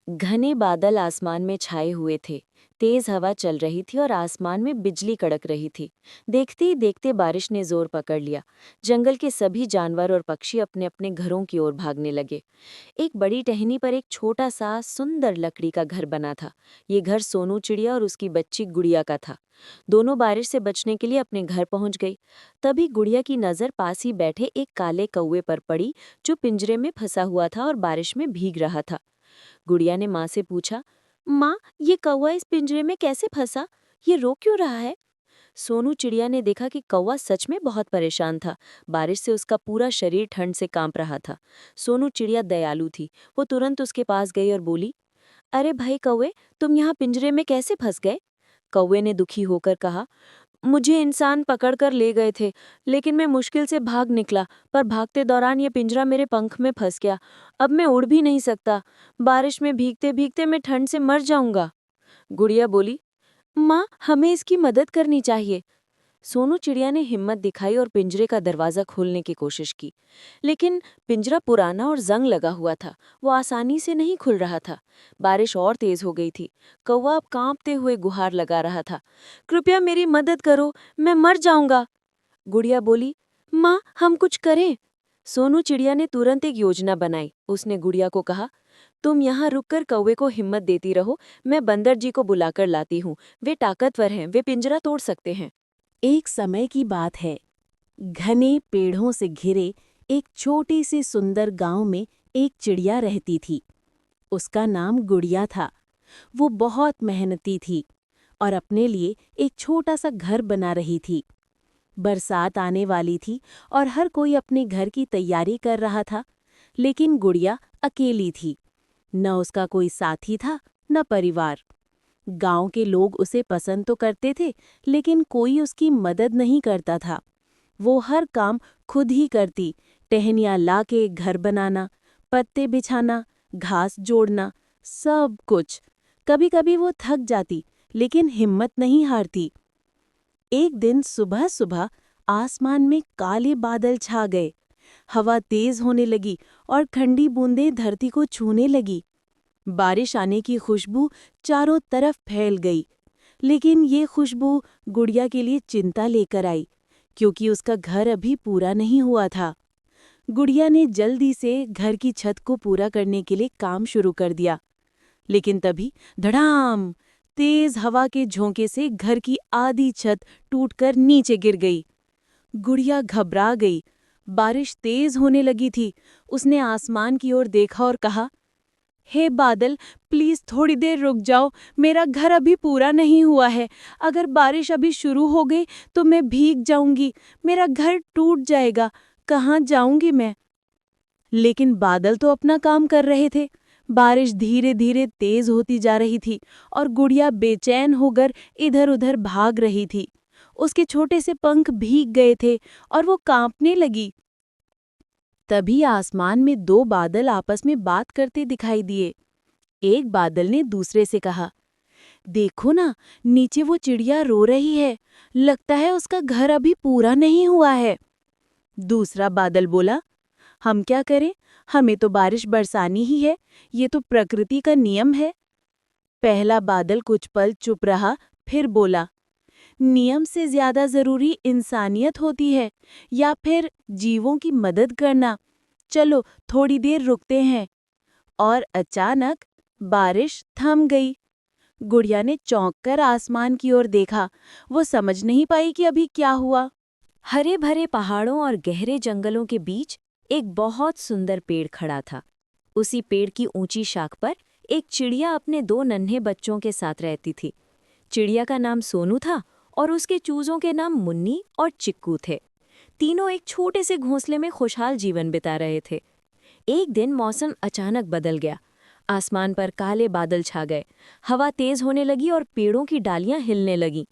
घने बादल आसमान में छाए हुए थे। तेज हवा चल रही थी और आसमान में बिजली कड़क रही थी। देखते ही देखते बारिश ने जोर पकड़ लिया। जंगल के सभी जानवर और पक्षी अपने अपने घरों की ओर भागने लगे। एक बड़ी टहनी पर एक छोटा सा सुंदर लकड़ी का घर बना था। ये घर सोनू चिड़िया और उसकी बच्ची गुड़िया का था। दोनों बारिश से बचने के लिए अपने घर पहुंच गई। तभी गुड़िया की नजर पास ही बैठे एक काले कौवे पर पड़ी, जो पिंजरे में फंसा हुआ था और बारिश में भीग रहा था। गुड़िया ने माँ से पूछा, माँ, ये कौवा इस पिंजरे में कैसे फंसा? ये रो क्यों रहा है? सोनू चिड़िया ने देखा कि कौवा सच में बहुत परेशान था। बारिश से उसका पूरा शरीर ठंड से कांप रहा था। सोनू चिड़िया दयालु थी। वो तुरंत उसके पास गई और बोली, अरे भाई कौवे, तुम यहाँ पिंजरे में कैसे फंस गए? कौवे ने दुखी होकर कहा, मुझे इंसान पकड़कर ले गए थे, लेकिन मैं मुश्किल से भाग निकला, पर भागते दौरान ये पिंजरा मेरे पंख में फंस गया। अब मैं उड़ भी नहीं सकता। बारिश में भीगते भीगते मैं ठंड से मर जाऊंगा। गुड़िया बोली, माँ, हमें इसकी मदद करनी चाहिए। सोनू चिड़िया ने हिम्मत दिखाई और पिंजरे का दरवाज़ा खोलने की कोशिश की, लेकिन पिंजरा पुराना और जंग लगा हुआ था। वो आसानी से नहीं खुल रहा था। बारिश और तेज हो गई थी। कौवा अब कांपते हुए गुहार लगा रहा था, कृपया मेरी मदद करो, मैं मर जाऊंगा। गुड़िया बोली, माँ, हम कुछ करें। सोनू चिड़िया ने तुरंत एक योजना बनाई। उसने गुड़िया को कहा, तुम यहाँ रुककर कौवे को हिम्मत देती रहो, मैं बंदर जी को बुलाकर लाती हूँ। वे ताकतवर हैं, वे पिंजरा तोड़ सकते हैं। एक समय की बात है। घने पेड़ों से घिरे एक छोटे से सुंदर गांव में एक चिड़िया रहती थी। उसका नाम गुड़िया था। वो बहुत मेहनती थी और अपने लिए एक छोटा सा घर बना रही थी। बरसात आने वाली थी और हर कोई अपने घर की तैयारी कर रहा था, लेकिन गुड़िया अकेली थी। न उसका कोई साथी था, न परिवार। गांव के लोग उसे पसंद तो करते थे, लेकिन कोई उसकी मदद नहीं करता था। वो हर काम खुद ही करती, टहनियाँ लाके घर बनाना, पत्ते बिछाना, घास जोड़ना, सब कुछ। कभी-कभी वो थक जाती, लेकिन हिम्मत नहीं हारती। एक दिन सुबह सुबह आसमान में काले बादल छा गए। हवा तेज होने लगी और ठंडी बूंदें धरती को छूने लगी। बारिश आने की खुशबू चारों तरफ फैल गई, लेकिन ये खुशबू गुड़िया के लिए चिंता लेकर आई, क्योंकि उसका घर अभी पूरा नहीं हुआ था। गुड़िया ने जल्दी से घर की छत को पूरा करने के लिए काम शुरू कर दिया, लेकिन तभी धड़ाम! तेज हवा के झोंके से घर की आधी छत टूटकर नीचे गिर गई। गुड़िया घबरा गई। बारिश तेज होने लगी थी। उसने आसमान की ओर देखा और कहा, हे बादल, प्लीज थोड़ी देर रुक जाओ, मेरा घर अभी पूरा नहीं हुआ है। अगर बारिश अभी शुरू हो गई तो मैं भीग जाऊंगी, मेरा घर टूट जाएगा, कहाँ जाऊंगी मैं? लेकिन बादल तो अपना काम कर रहे थे। बारिश धीरे धीरे तेज होती जा रही थी और गुड़िया बेचैन होकर इधर-उधर भाग रही थी। उसके छोटे से पंख भीग गए थे और वो कांपने लगी। तभी आसमान में दो बादल आपस में बात करते दिखाई दिए। एक बादल ने दूसरे से कहा, देखो ना, नीचे वो चिड़िया रो रही है। लगता है उसका घर अभी पूरा नहीं हुआ है। दूसरा बादल बोला, हम क्या करें, हमें तो बारिश बरसानी ही है, ये तो प्रकृति का नियम है। पहला बादल कुछ पल चुप रहा, फिर बोला, नियम से ज्यादा जरूरी इंसानियत होती है, या फिर जीवों की मदद करना। चलो थोड़ी देर रुकते हैं। और अचानक बारिश थम गई। गुड़िया ने चौंककर आसमान की ओर देखा। वो समझ नहीं पाई कि अभी क्या हुआ। हरे भरे पहाड़ों और गहरे जंगलों के बीच एक बहुत सुंदर पेड़ खड़ा था। उसी पेड़ की ऊंची शाख पर एक चिड़िया अपने दो नन्हे बच्चों के साथ रहती थी। चिड़िया का नाम सोनू था और उसके चूजों के नाम मुन्नी और चिक्कू थे। तीनों एक छोटे से घोंसले में खुशहाल जीवन बिता रहे थे। एक दिन मौसम अचानक बदल गया। आसमान पर काले बादल छा गए, हवा तेज होने लगी और पेड़ों की डालियां हिलने लगीं।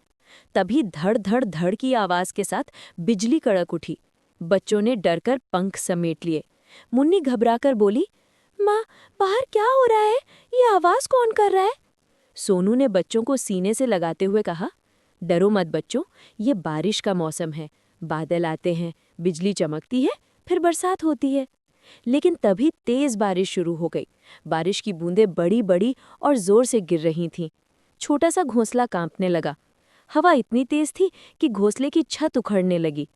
तभी धड़ धड़ धड़ की आवाज के साथ बिजली कड़क उठी। बच्चों ने डरकर पंख समेट लिए। मुन्नी घबराकर बोली, माँ, बाहर क्या हो रहा है? ये आवाज कौन कर रहा है? सोनू ने बच्चों को सीने से लगाते हुए कहा, डरो मत बच्चों, ये बारिश का मौसम है। बादल आते हैं, बिजली चमकती है, फिर बरसात होती है। लेकिन तभी तेज बारिश शुरू हो गई। बारिश की बूंदें बड़ी बड़ी और जोर से गिर रही थीं। छोटा सा घोंसला कांपने लगा। हवा इतनी तेज थी कि घोंसले की छत उखड़ने लगी।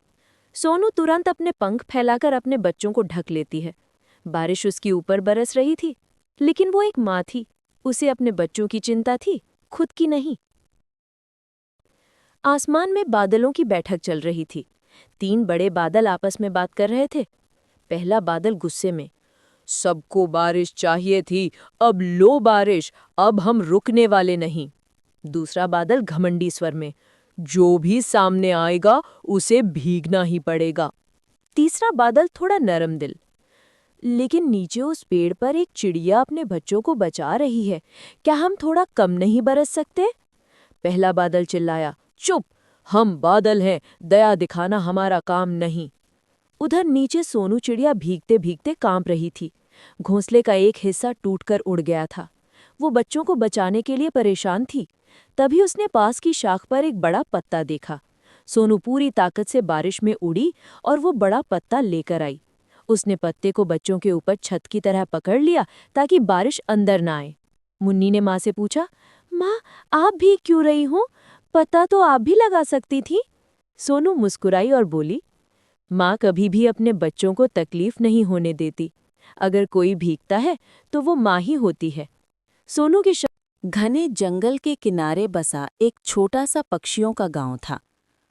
सोनू तुरंत अपने पंख फैलाकर अपने बच्चों को ढक लेती है। बारिश उसके ऊपर बरस रही थी, लेकिन वो एक माँ थी। उसे अपने बच्चों की चिंता थी, खुद की नहीं। आसमान में बादलों की बैठक चल रही थी। 3 बड़े बादल आपस में बात कर रहे थे। पहला बादल गुस्से में, सबको बारिश चाहिए थी, अब लो बारिश, अब हम रुकने वाले नहीं। दूसरा बादल घमंडी स्वर में, जो भी सामने आएगा उसे भीगना ही पड़ेगा। तीसरा बादल थोड़ा नरम दिल, लेकिन नीचे उस पेड़ पर एक चिड़िया अपने बच्चों को बचा रही है, क्या हम थोड़ा कम नहीं बरस सकते? पहला बादल चिल्लाया, चुप, हम बादल हैं, दया दिखाना हमारा काम नहीं। उधर नीचे सोनू चिड़िया भीगते भीगते कांप रही थी। घोंसले का एक हिस्सा टूटकर उड़ गया था। वो बच्चों को बचाने के लिए परेशान थी। तभी उसने पास की शाख पर एक बड़ा पत्ता देखा। सोनू पूरी ताकत से बारिश में उड़ी और वो बड़ा पत्ता लेकर आई। उसने पत्ते को बच्चों के ऊपर छत की तरह पकड़ लिया ताकि बारिश अंदर ना आए। मुन्नी ने माँ से पूछा, माँ, आप भीग क्यों रही हो? पत्ता तो आप भी लगा सकती थी। सोनू मुस्कुराई और बोली, माँ कभी भी अपने बच्चों को तकलीफ नहीं होने देती। अगर कोई भीगता है तो वो माँ ही होती है। सोनू की घने जंगल के किनारे बसा एक छोटा सा पक्षियों का गांव था।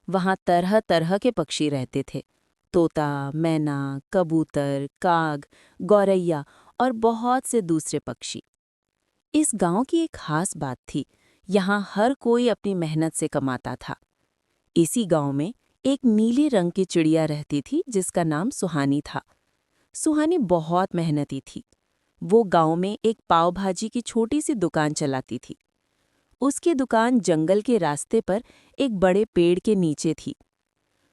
वहां तरह तरह के पक्षी रहते थे। तोता, मैना, कबूतर, काग, गौरैया और बहुत से दूसरे पक्षी। इस गांव की एक खास बात थी, यहाँ हर कोई अपनी मेहनत से कमाता था। इसी गांव में एक नीले रंग की चिड़िया रहती थी जिसका नाम सुहानी था। सुहानी बहुत मेहनती थी। वो गांव में एक पाव भाजी की छोटी सी दुकान चलाती थी। उसकी दुकान जंगल के रास्ते पर एक बड़े पेड़ के नीचे थी।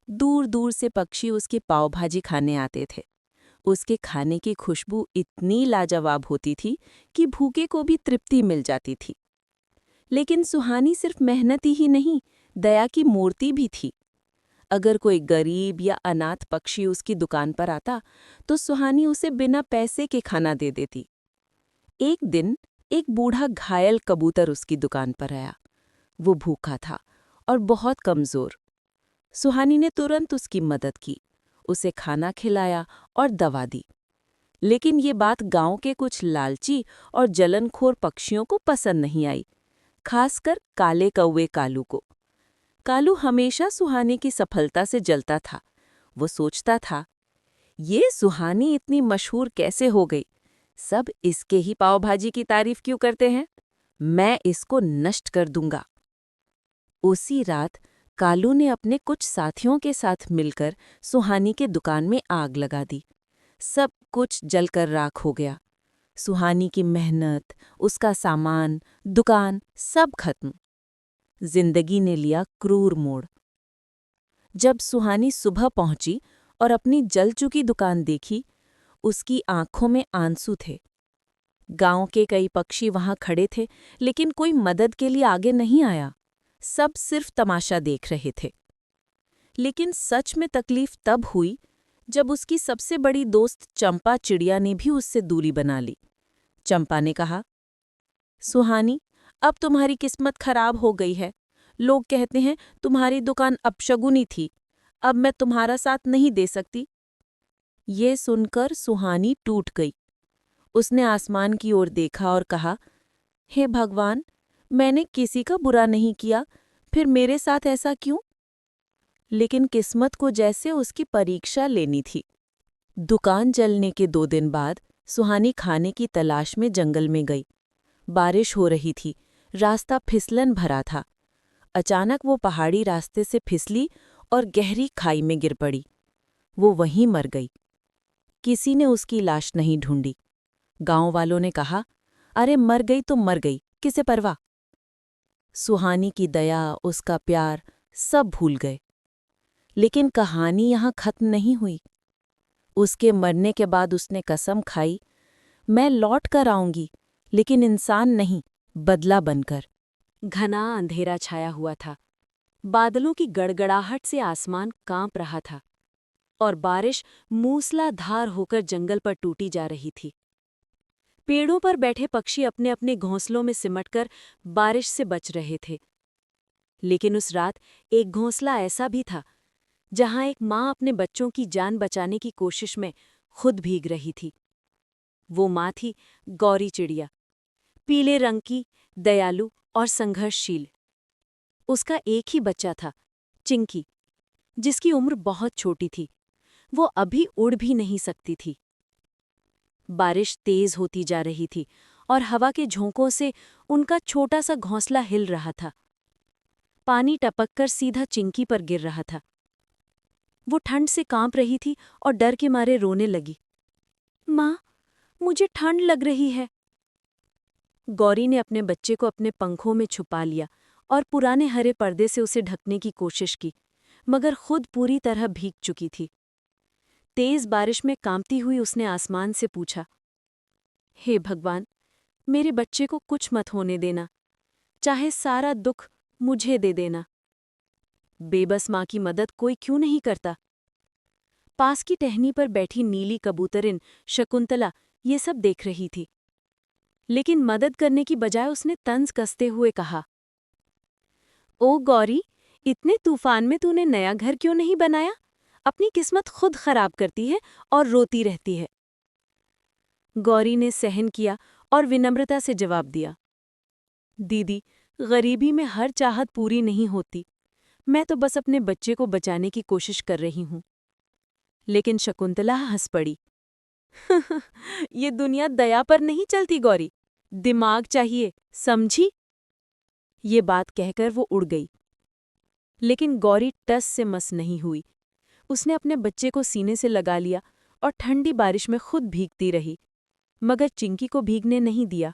दूर दूर से पक्षी उसकी पाव भाजी खाने आते थे। उसके खाने की खुशबू इतनी लाजवाब होती थी कि भूखे को भी तृप्ति मिल जाती थी। लेकिन सुहानी सिर्फ मेहनती ही नहीं, दया की मूर्ति भी थी। अगर कोई गरीब या अनाथ पक्षी उसकी दुकान पर आता तो सुहानी उसे बिना पैसे के खाना दे देती। एक दिन एक बूढ़ा घायल कबूतर उसकी दुकान पर आया। वो भूखा था और बहुत कमजोर। सुहानी ने तुरंत उसकी मदद की, उसे खाना खिलाया और दवा दी। लेकिन ये बात गांव के कुछ लालची और जलनखोर पक्षियों को पसंद नहीं आई, खासकर काले कौवे कालू को। कालू हमेशा सुहानी की सफलता से जलता था। वो सोचता था, ये सुहानी इतनी मशहूर कैसे हो गई? सब इसके ही पाव भाजी की तारीफ क्यों करते हैं? मैं इसको नष्ट कर दूंगा। उसी रात कालू ने अपने कुछ साथियों के साथ मिलकर सुहानी के दुकान में आग लगा दी। सब कुछ जलकर राख हो गया। सुहानी की मेहनत, उसका सामान, दुकान सब खत्म। जिंदगी ने लिया क्रूर मोड़। जब सुहानी सुबह पहुंची और अपनी जल चुकी दुकान देखी, उसकी आंखों में आंसू थे। गांव के कई पक्षी वहां खड़े थे, लेकिन कोई मदद के लिए आगे नहीं आया। सब सिर्फ तमाशा देख रहे थे। लेकिन सच में तकलीफ तब हुई जब उसकी सबसे बड़ी दोस्त चंपा चिड़िया ने भी उससे दूरी बना ली। चंपा ने कहा, सुहानी, अब तुम्हारी किस्मत खराब हो गई है। लोग कहते हैं तुम्हारी दुकान अपशगुनी थी। अब मैं तुम्हारा साथ नहीं दे सकती। ये सुनकर सुहानी टूट गई। उसने आसमान की ओर देखा और कहा, हे भगवान, मैंने किसी का बुरा नहीं किया, फिर मेरे साथ ऐसा क्यों? लेकिन किस्मत को जैसे उसकी परीक्षा लेनी थी। दुकान जलने के 2 दिन बाद सुहानी खाने की तलाश में जंगल में गई। बारिश हो रही थी, रास्ता फिसलन भरा था। अचानक वो पहाड़ी रास्ते से फिसली और गहरी खाई में गिर पड़ी। वो वहीं मर गई। किसी ने उसकी लाश नहीं ढूंढी। गांव वालों ने कहा, अरे मर गई तो मर गई, किसे परवाह। सुहानी की दया, उसका प्यार सब भूल गए। लेकिन कहानी यहाँ खत्म नहीं हुई। उसके मरने के बाद उसने कसम खाई, मैं लौट कर आऊंगी, लेकिन इंसान नहीं, बदला बनकर। घना अंधेरा छाया हुआ था। बादलों की गड़गड़ाहट से आसमान कांप रहा था। और बारिश मूसलाधार होकर जंगल पर टूटी जा रही थी। पेड़ों पर बैठे पक्षी अपने अपने घोंसलों में सिमटकर बारिश से बच रहे थे। लेकिन उस रात एक घोंसला ऐसा भी था जहां एक माँ अपने बच्चों की जान बचाने की कोशिश में खुद भीग रही थी। वो माँ थी गौरी चिड़िया, पीले रंग की, दयालु और संघर्षशील। उसका एक ही बच्चा था, चिंकी, जिसकी उम्र बहुत छोटी थी। वो अभी उड़ भी नहीं सकती थी। बारिश तेज होती जा रही थी और हवा के झोंकों से उनका छोटा सा घोंसला हिल रहा था। पानी टपककर सीधा चिंकी पर गिर रहा था। वो ठंड से कांप रही थी और डर के मारे रोने लगी। माँ, मुझे ठंड लग रही है। गौरी ने अपने बच्चे को अपने पंखों में छुपा लिया और पुराने हरे पर्दे से उसे ढकने की कोशिश की, मगर खुद पूरी तरह भीग चुकी थी। तेज बारिश में कांपती हुई उसने आसमान से पूछा, हे भगवान, मेरे बच्चे को कुछ मत होने देना, चाहे सारा दुख मुझे दे देना। बेबस माँ की मदद कोई क्यों नहीं करता? पास की टहनी पर बैठी नीली कबूतरिन शकुंतला ये सब देख रही थी, लेकिन मदद करने की बजाय उसने तंज कसते हुए कहा, ओ गौरी, इतने तूफान में तूने नया घर क्यों नहीं बनाया? अपनी किस्मत खुद खराब करती है और रोती रहती है। गौरी ने सहन किया और विनम्रता से जवाब दिया, दीदी, गरीबी में हर चाहत पूरी नहीं होती। मैं तो बस अपने बच्चे को बचाने की कोशिश कर रही हूं। लेकिन शकुंतला हंस पड़ी। ये दुनिया दया पर नहीं चलती गौरी, दिमाग चाहिए, समझी? ये बात कहकर वो उड़ गई। लेकिन गौरी टस से मस नहीं हुई। उसने अपने बच्चे को सीने से लगा लिया और ठंडी बारिश में खुद भीगती रही, मगर चिंकी को भीगने नहीं दिया।